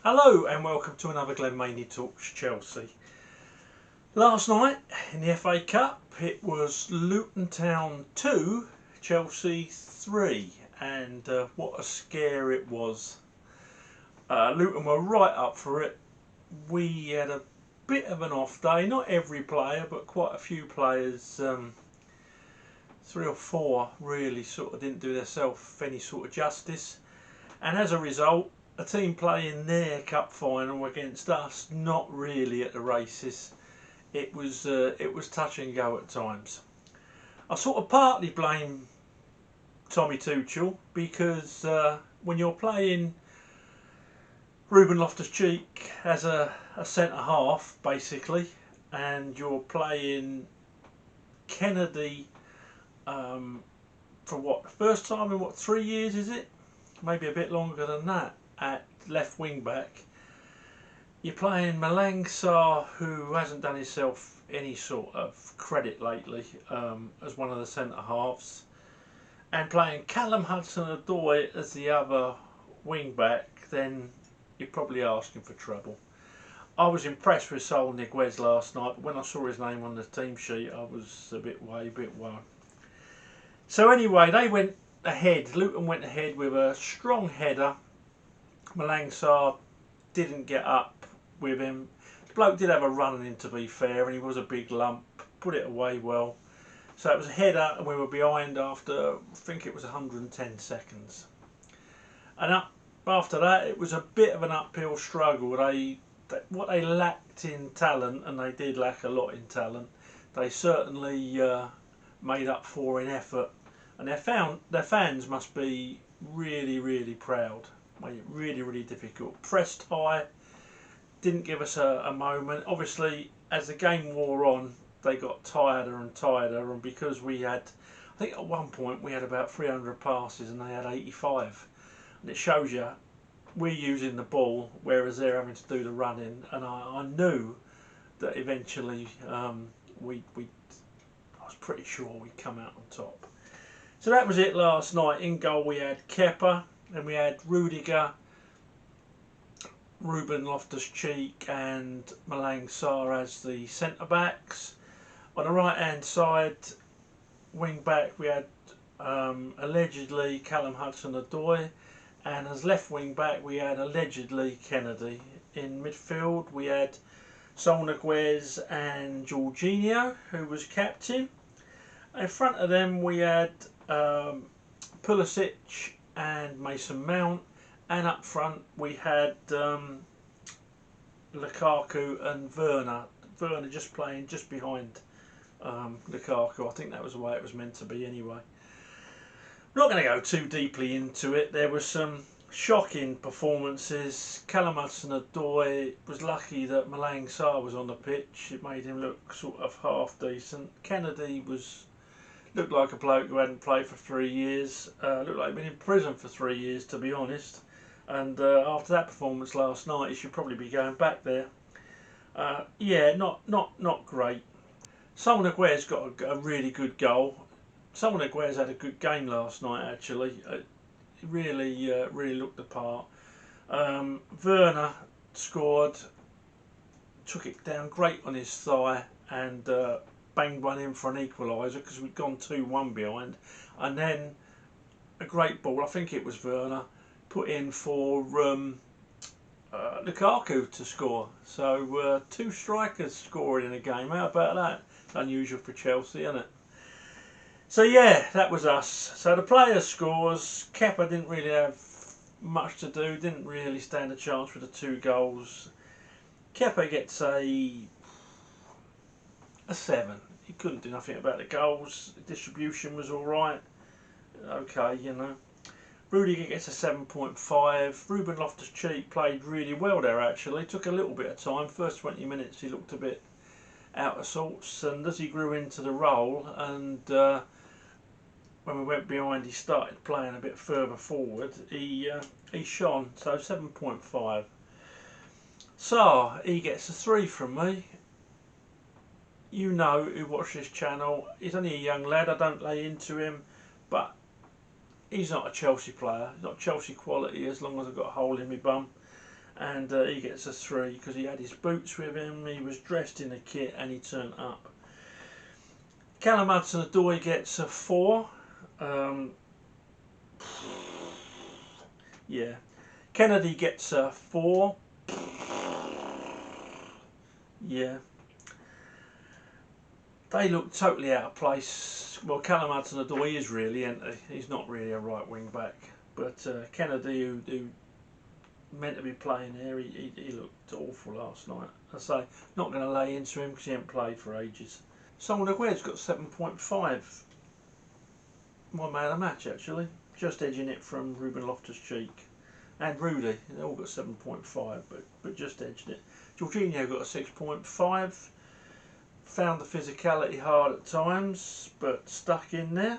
Hello and welcome to another Glenn Maney Talks Chelsea. Last night in the FA Cup it was Luton Town 2, Chelsea 3, and what a scare it was. Luton were right up for it. We had a bit of an off day, not every player but quite a few players, 3 or 4 really sort of didn't do themselves any sort of justice, and as a result a team playing their cup final against us not really at the races. It was touch and go at times. I sort of partly blame Tommy Tuchel because when you're playing Ruben Loftus-Cheek as a centre half basically, and you're playing Kennedy for what, the first time in what, 3 years is it? Maybe a bit longer than that, at left wing back. You're playing Malang Sarr, who hasn't done himself any sort of credit lately as one of the centre halves, and playing Callum Hudson-Odoi as the other wing back, then you're probably asking for trouble. I was impressed with Saul Niguez last night, but when I saw his name on the team sheet I was a bit worried. So anyway, they went ahead. Luton went ahead with a strong header. Malang Sarr didn't get up with him. The bloke did have a run in, to be fair, and he was a big lump. Put it away well. So it was a header and we were behind after, I think it was 110 seconds. And after that it was a bit of an uphill struggle. What they lacked in talent, and they did lack a lot in talent, they certainly made up for in effort. And their fans must be really proud. Made it really difficult. Pressed high, didn't give us a moment. Obviously as the game wore on they got tireder and tireder, and because we had, I think at one point we had about 300 passes and they had 85, and it shows you we're using the ball whereas they're having to do the running. And I knew that eventually I was pretty sure we'd come out on top. So that was it last night. In goal we had Kepa, and we had Rudiger, Ruben Loftus-Cheek and Malang Sarr as the centre backs. On the right hand side, wing back, we had allegedly Callum Hudson-Odoi, and as left wing back we had allegedly Kennedy. In midfield we had Saul Niguez and Jorginho, who was captain. In front of them we had Pulisic and Mason Mount, and up front we had Lukaku and Werner. Werner just playing just behind Lukaku. I think that was the way it was meant to be anyway. I'm not going to go too deeply into it. There were some shocking performances. Callum Hudson-Odoi was lucky that Malang Sarr was on the pitch. It made him look sort of half decent. Kennedy looked like a bloke who hadn't played for 3 years. Looked like he'd been in prison for 3 years, to be honest. And after that performance last night, he should probably be going back there. Yeah, not great. Saul Niguez got a really good goal. Saul Niguez had a good game last night actually. He really looked the part. Werner scored, took it down great on his thigh, and banged one in for an equaliser because we'd gone 2-1 behind. And then a great ball, I think it was Werner, put in for Lukaku to score. So 2 strikers scoring in a game. How about that? It's unusual for Chelsea, isn't it? So yeah, that was us. So the players' scores. Kepa didn't really have much to do. Didn't really stand a chance with the 2 goals. Kepa gets a 7. He couldn't do nothing about the goals. The distribution was alright. Okay, you know. Rudiger gets a 7.5. Ruben Loftus-Cheek played really well there actually. Took a little bit of time. First 20 minutes he looked a bit out of sorts, and as he grew into the role and when we went behind he started playing a bit further forward, he shone. So 7.5. Sarr, he gets a 3 from me. You know, who watch this channel, he's only a young lad. I don't lay into him, but he's not a Chelsea player. He's not Chelsea quality as long as I've got a hole in my bum. and he gets a 3 because he had his boots with him, he was dressed in a kit, and he turned up. Callum Hudson-Odoi gets a 4. Yeah. Kennedy gets a 4. Yeah. They look totally out of place. Well, Callum Hudson-Odoi is really, isn't he? He's not really a right wing back. But Kennedy, who meant to be playing there, he looked awful last night. I say, not going to lay into him because he hasn't played for ages. Someone Aguerd's got 7.5. My man of the match, actually. Just edging it from Ruben Loftus-Cheek. And Rudy. They all got 7.5, but just edged it. Jorginho got a 6.5. Found the physicality hard at times, but stuck in there.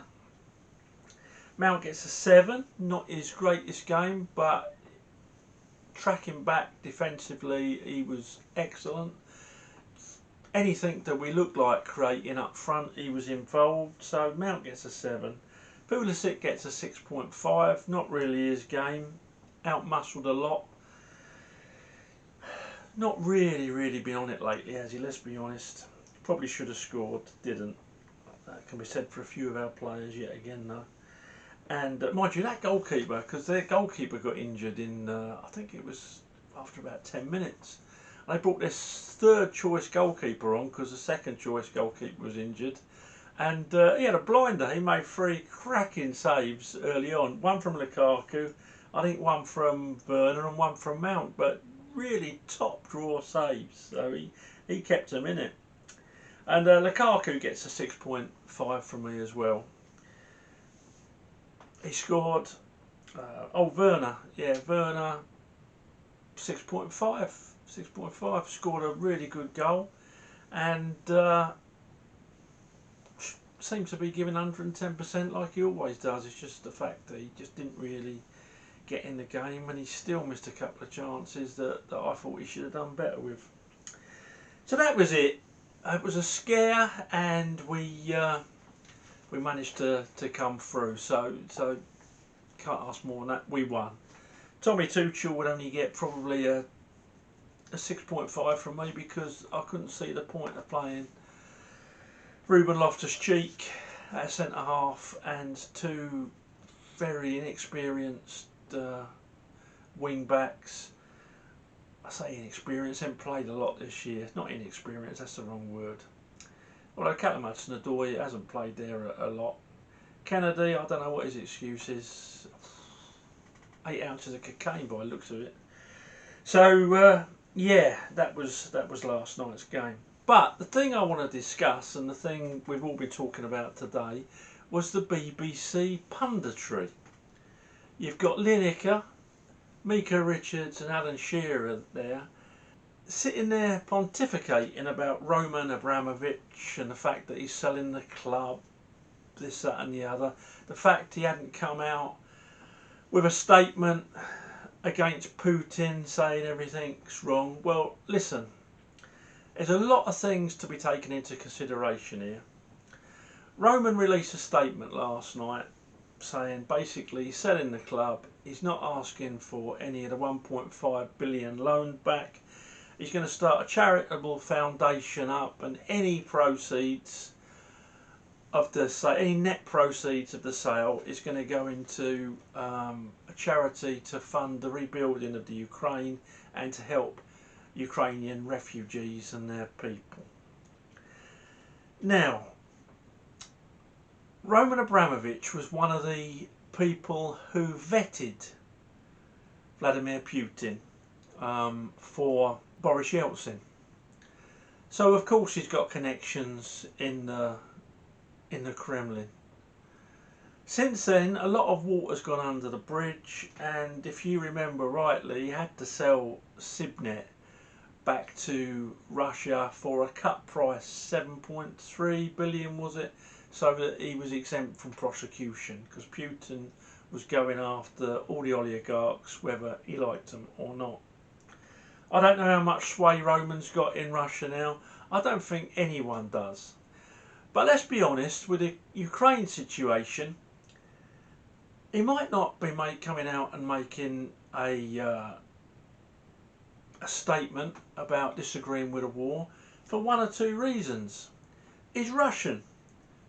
Mount gets a 7. Not his greatest game, but tracking back defensively, he was excellent. Anything that we looked like creating up front, he was involved. So Mount gets a 7. Pulisic gets a 6.5. Not really his game. Out-muscled a lot. Not really been on it lately, has he? Let's be honest. Probably should have scored, didn't. That can be said for a few of our players yet again, though. And mind you, that goalkeeper, because their goalkeeper got injured in, I think it was after about 10 minutes. They brought this third choice goalkeeper on because the second choice goalkeeper was injured. And he had a blinder. He made 3 cracking saves early on. One from Lukaku, I think one from Werner and one from Mount. But really top draw saves. So he kept them in it. And Lukaku gets a 6.5 from me as well. He scored. Werner. Yeah, Werner 6.5. 6.5. Scored a really good goal. And seems to be giving 110% like he always does. It's just the fact that he just didn't really get in the game, and he still missed a couple of chances that I thought he should have done better with. So that was it. It was a scare, and we managed to come through. So can't ask more than that. We won. Tommy Tuchel would only get probably a 6.5 from me because I couldn't see the point of playing Ruben Loftus-Cheek at centre half and 2 very inexperienced wing backs. I say inexperienced, haven't played a lot this year. Not inexperienced, that's the wrong word. Although Callum Hudson-Odoi hasn't played there a lot. Kennedy, I don't know what his excuse is. 8 ounces of cocaine by the looks of it. So yeah, that was last night's game. But the thing I want to discuss, and the thing we've all been talking about today, was the BBC punditry. You've got Lineker, Mika Richards and Alan Shearer there, sitting there pontificating about Roman Abramovich and the fact that he's selling the club, this, that and the other. The fact he hadn't come out with a statement against Putin saying everything's wrong. Well, listen. There's a lot of things to be taken into consideration here. Roman released a statement last night saying basically he's selling the club. He's not asking for any of the 1.5 billion loan back. He's going to start a charitable foundation up, and any proceeds of the sale, any net proceeds of the sale, is going to go into a charity to fund the rebuilding of the Ukraine and to help Ukrainian refugees and their people. Now, Roman Abramovich was one of the people who vetted Vladimir Putin for Boris Yeltsin. So of course he's got connections in the Kremlin. Since then, a lot of water's gone under the bridge, and if you remember rightly, he had to sell Sibnet back to Russia for a cut price, 7.3 billion was it, so that he was exempt from prosecution, because Putin was going after all the oligarchs whether he liked them or not. I don't know how much sway Roman's got in Russia now. I don't think anyone does. But let's be honest, with the Ukraine situation, he might not be coming out and making a a statement about disagreeing with a war for one or two reasons. He's Russian.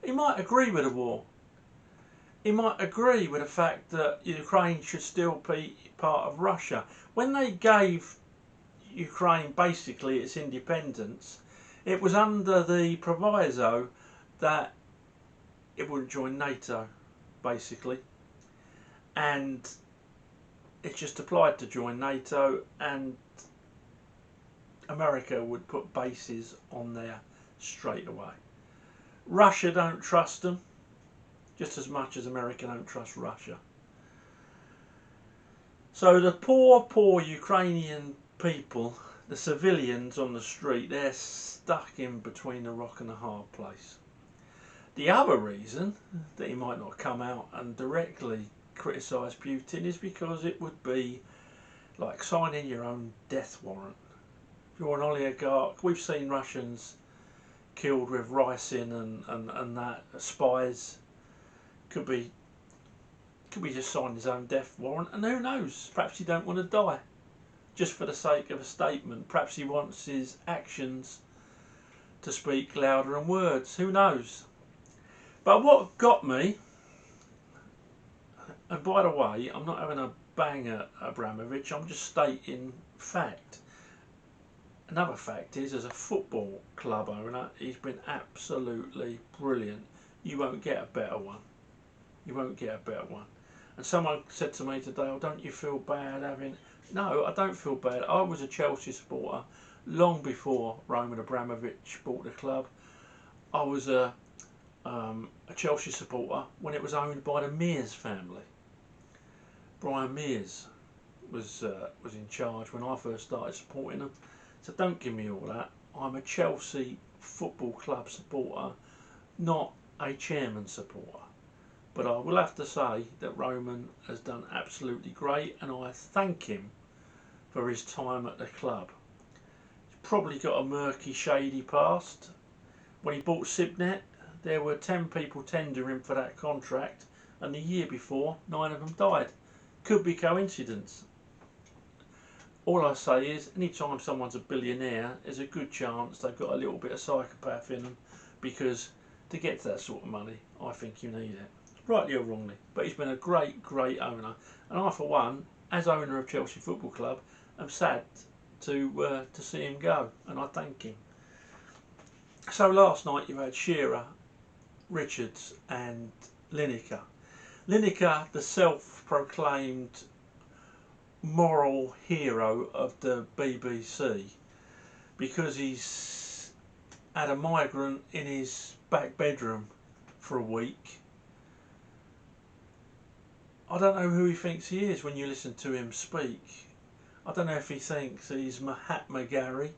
He might agree with the war. He might agree with the fact that Ukraine should still be part of Russia. When they gave Ukraine basically its independence, it was under the proviso that it wouldn't join NATO, basically. And it just applied to join NATO, and America would put bases on there straight away. Russia don't trust them, just as much as America don't trust Russia. So the poor Ukrainian people, the civilians on the street, they're stuck in between a rock and a hard place. The other reason that he might not come out and directly criticise Putin is because it would be like signing your own death warrant. If you're an oligarch, we've seen Russians killed with ricin and that, spies. Could be just signing his own death warrant, and who knows, perhaps he don't want to die just for the sake of a statement. Perhaps he wants his actions to speak louder than words, who knows. But what got me, and by the way, I'm not having a bang at Abramovich, I'm just stating fact. Another fact is, as a football club owner, he's been absolutely brilliant. You won't get a better one. You won't get a better one. And someone said to me today, oh, don't you feel bad having... No, I don't feel bad. I was a Chelsea supporter long before Roman Abramovich bought the club. I was a Chelsea supporter when it was owned by the Mears family. Brian Mears was in charge when I first started supporting them. So don't give me all that. I'm a Chelsea Football Club supporter, not a chairman supporter. But I will have to say that Roman has done absolutely great, and I thank him for his time at the club. He's probably got a murky, shady past. When he bought Sibnet, there were 10 people tendering for that contract, and the year before, 9 of them died. Could be coincidence. All I say is, anytime someone's a billionaire, there's a good chance they've got a little bit of psychopath in them, because to get to that sort of money, I think you need it. Rightly or wrongly. But he's been a great owner. And I, for one, as owner of Chelsea Football Club, am sad to see him go, and I thank him. So last night you had Shearer, Richards and Lineker. Lineker, the self-proclaimed moral hero of the BBC, because he's had a migrant in his back bedroom for a week. I don't know who he thinks he is when you listen to him speak. I don't know if he thinks he's Mahatma Gandhi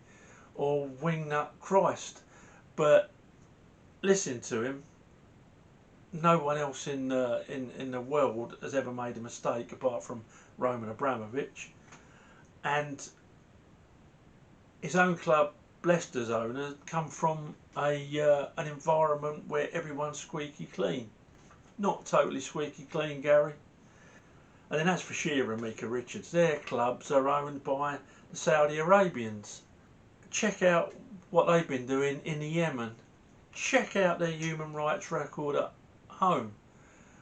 or Wingnut Christ, but listen to him. No one else in the world has ever made a mistake apart from Roman Abramovich, and his own club, Leicester's owner, come from an environment where everyone's squeaky clean. Not totally squeaky clean, Gary. And then as for Shearer and Mika Richards, their clubs are owned by the Saudi Arabians. Check out what they've been doing in the Yemen. Check out their human rights record at home.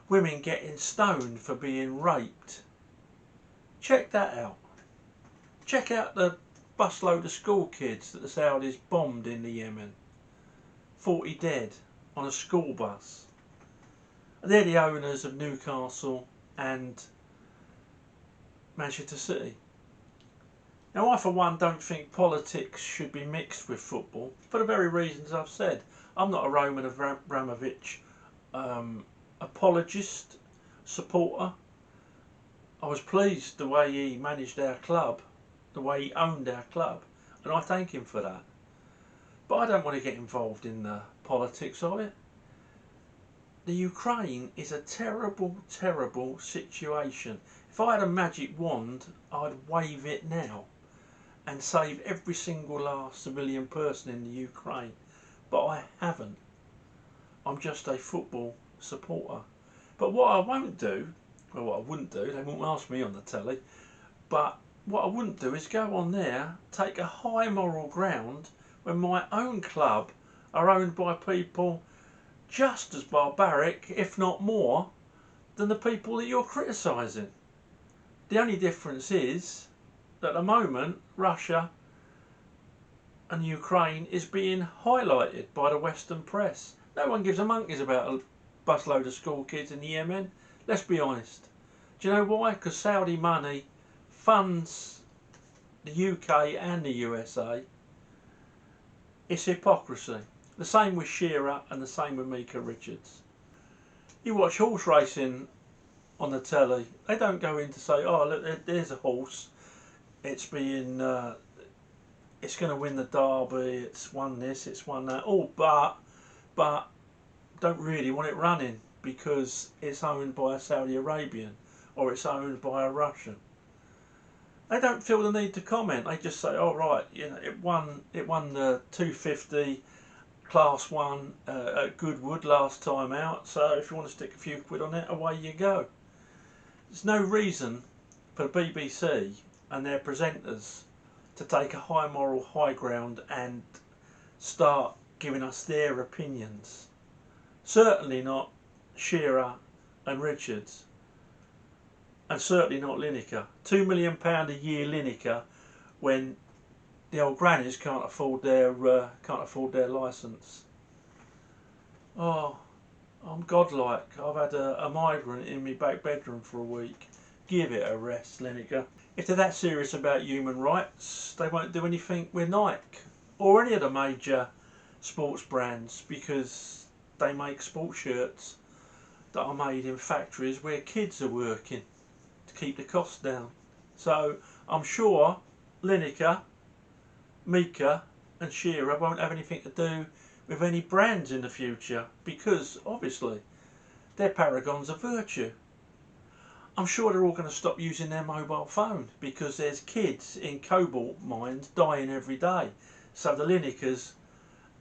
Women getting stoned for being raped. Check that out. Check out the busload of school kids that the Saudis bombed in the Yemen. 40 dead on a school bus. They're the owners of Newcastle and Manchester City. Now, I for one don't think politics should be mixed with football, for the very reasons I've said. I'm not a Roman Abramovich apologist, supporter. I was pleased the way he managed our club, the way he owned our club, and I thank him for that. But I don't want to get involved in the politics of it. The Ukraine is a terrible situation. If I had a magic wand, I'd wave it now and save every single last civilian person in the Ukraine. But I haven't. I'm just a football supporter. But what I won't do, well, what I wouldn't do, they won't ask me on the telly, but what I wouldn't do is go on there, take a high moral ground when my own club are owned by people just as barbaric, if not more, than the people that you're criticising. The only difference is that at the moment Russia and Ukraine is being highlighted by the Western press. No one gives a monkeys about a busload of school kids in the Yemen. Let's be honest. Do you know why? Because Saudi money funds the UK and the USA. It's hypocrisy. The same with Shearer and the same with Mika Richards. You watch horse racing on the telly, they don't go in to say, oh look, there's a horse, it's being it's going to win the Derby, it's won this, it's won that. Oh, but don't really want it running because it's owned by a Saudi Arabian or it's owned by a Russian. They don't feel the need to comment. They just say, "Oh right, you know, it won the 250 Class 1 at Goodwood last time out. So if you want to stick a few quid on it, away you go." There's no reason for the BBC and their presenters to take a high moral high ground and start giving us their opinions. Certainly not Shearer and Richards, and certainly not Lineker. £2 million a year Lineker, when the old grannies can't afford their licence. Oh, I'm godlike. I've had a migrant in my back bedroom for a week. Give it a rest, Lineker. If they're that serious about human rights, they won't do anything with Nike or any of the major sports brands, because they make sports shirts that are made in factories where kids are working to keep the costs down. So I'm sure Lineker, Mika and Shearer won't have anything to do with any brands in the future, because obviously they're paragons of virtue. I'm sure they're all going to stop using their mobile phone because there's kids in cobalt mines dying every day. So the Linekers,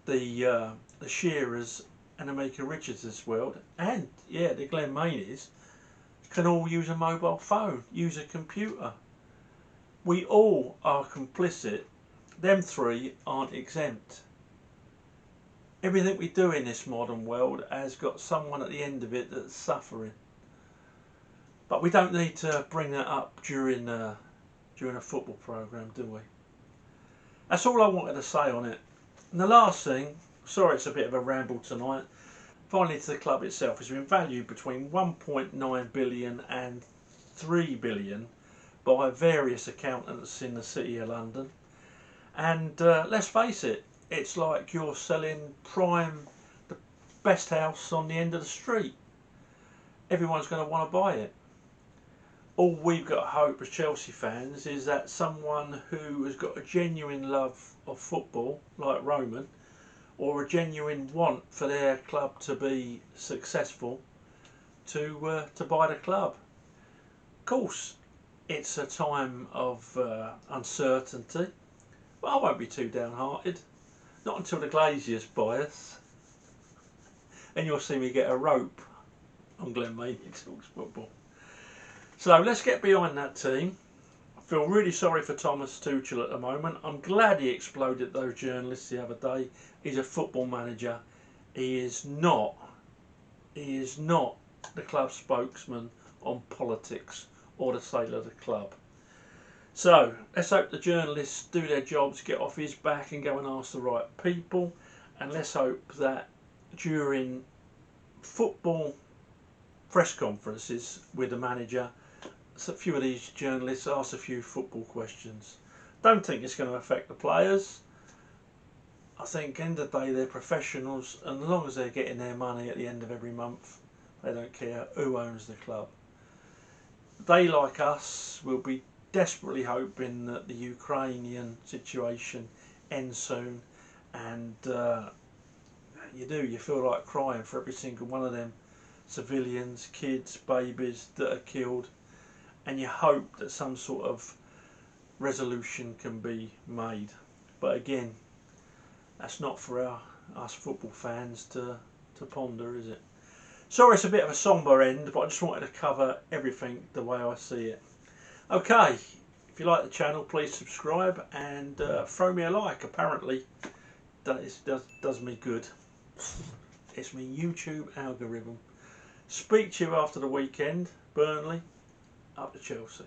the Shearers and the Mika Richards of this world, and yeah, the Glenn Maneys, can all use a mobile phone, use a computer. We all are complicit. Them three aren't exempt. Everything we do in this modern world has got someone at the end of it that's suffering. But we don't need to bring that up during a football programme, do we? That's all I wanted to say on it. And the last thing, sorry it's a bit of a ramble tonight, finally to the club itself, has been valued between 1.9 billion and 3 billion by various accountants in the City of London. And let's face it, it's like you're selling the best house on the end of the street. Everyone's going to want to buy it. All we've got to hope as Chelsea fans is that someone who has got a genuine love of football, like Roman, or a genuine want for their club to be successful, to buy the club. Of course, it's a time of uncertainty, but I won't be too downhearted. Not until the Glaziers buy us, and you'll see me get a rope on Glenn Maney Talks Football. So let's get behind that team. I feel really sorry for Thomas Tuchel at the moment. I'm glad he exploded those journalists the other day. He's a football manager. He is not the club spokesman on politics or the sale of the club. So let's hope the journalists do their jobs, get off his back and go and ask the right people. And let's hope that during football press conferences with the manager, a few of these journalists ask a few football questions. Don't think it's going to affect the players. I think at the end of the day they're professionals, and as long as they're getting their money at the end of every month, they don't care who owns the club. They, like us, will be desperately hoping that the Ukrainian situation ends soon, and you feel like crying for every single one of them civilians, kids, babies that are killed, and you hope that some sort of resolution can be made. But again, that's not for us football fans to ponder, is it? Sorry it's a bit of a sombre end, but I just wanted to cover everything the way I see it. Okay, If you like the channel, please subscribe and throw me a like. Apparently that does me good. It's my YouTube algorithm. Speak to you after the weekend. Burnley up to Chelsea.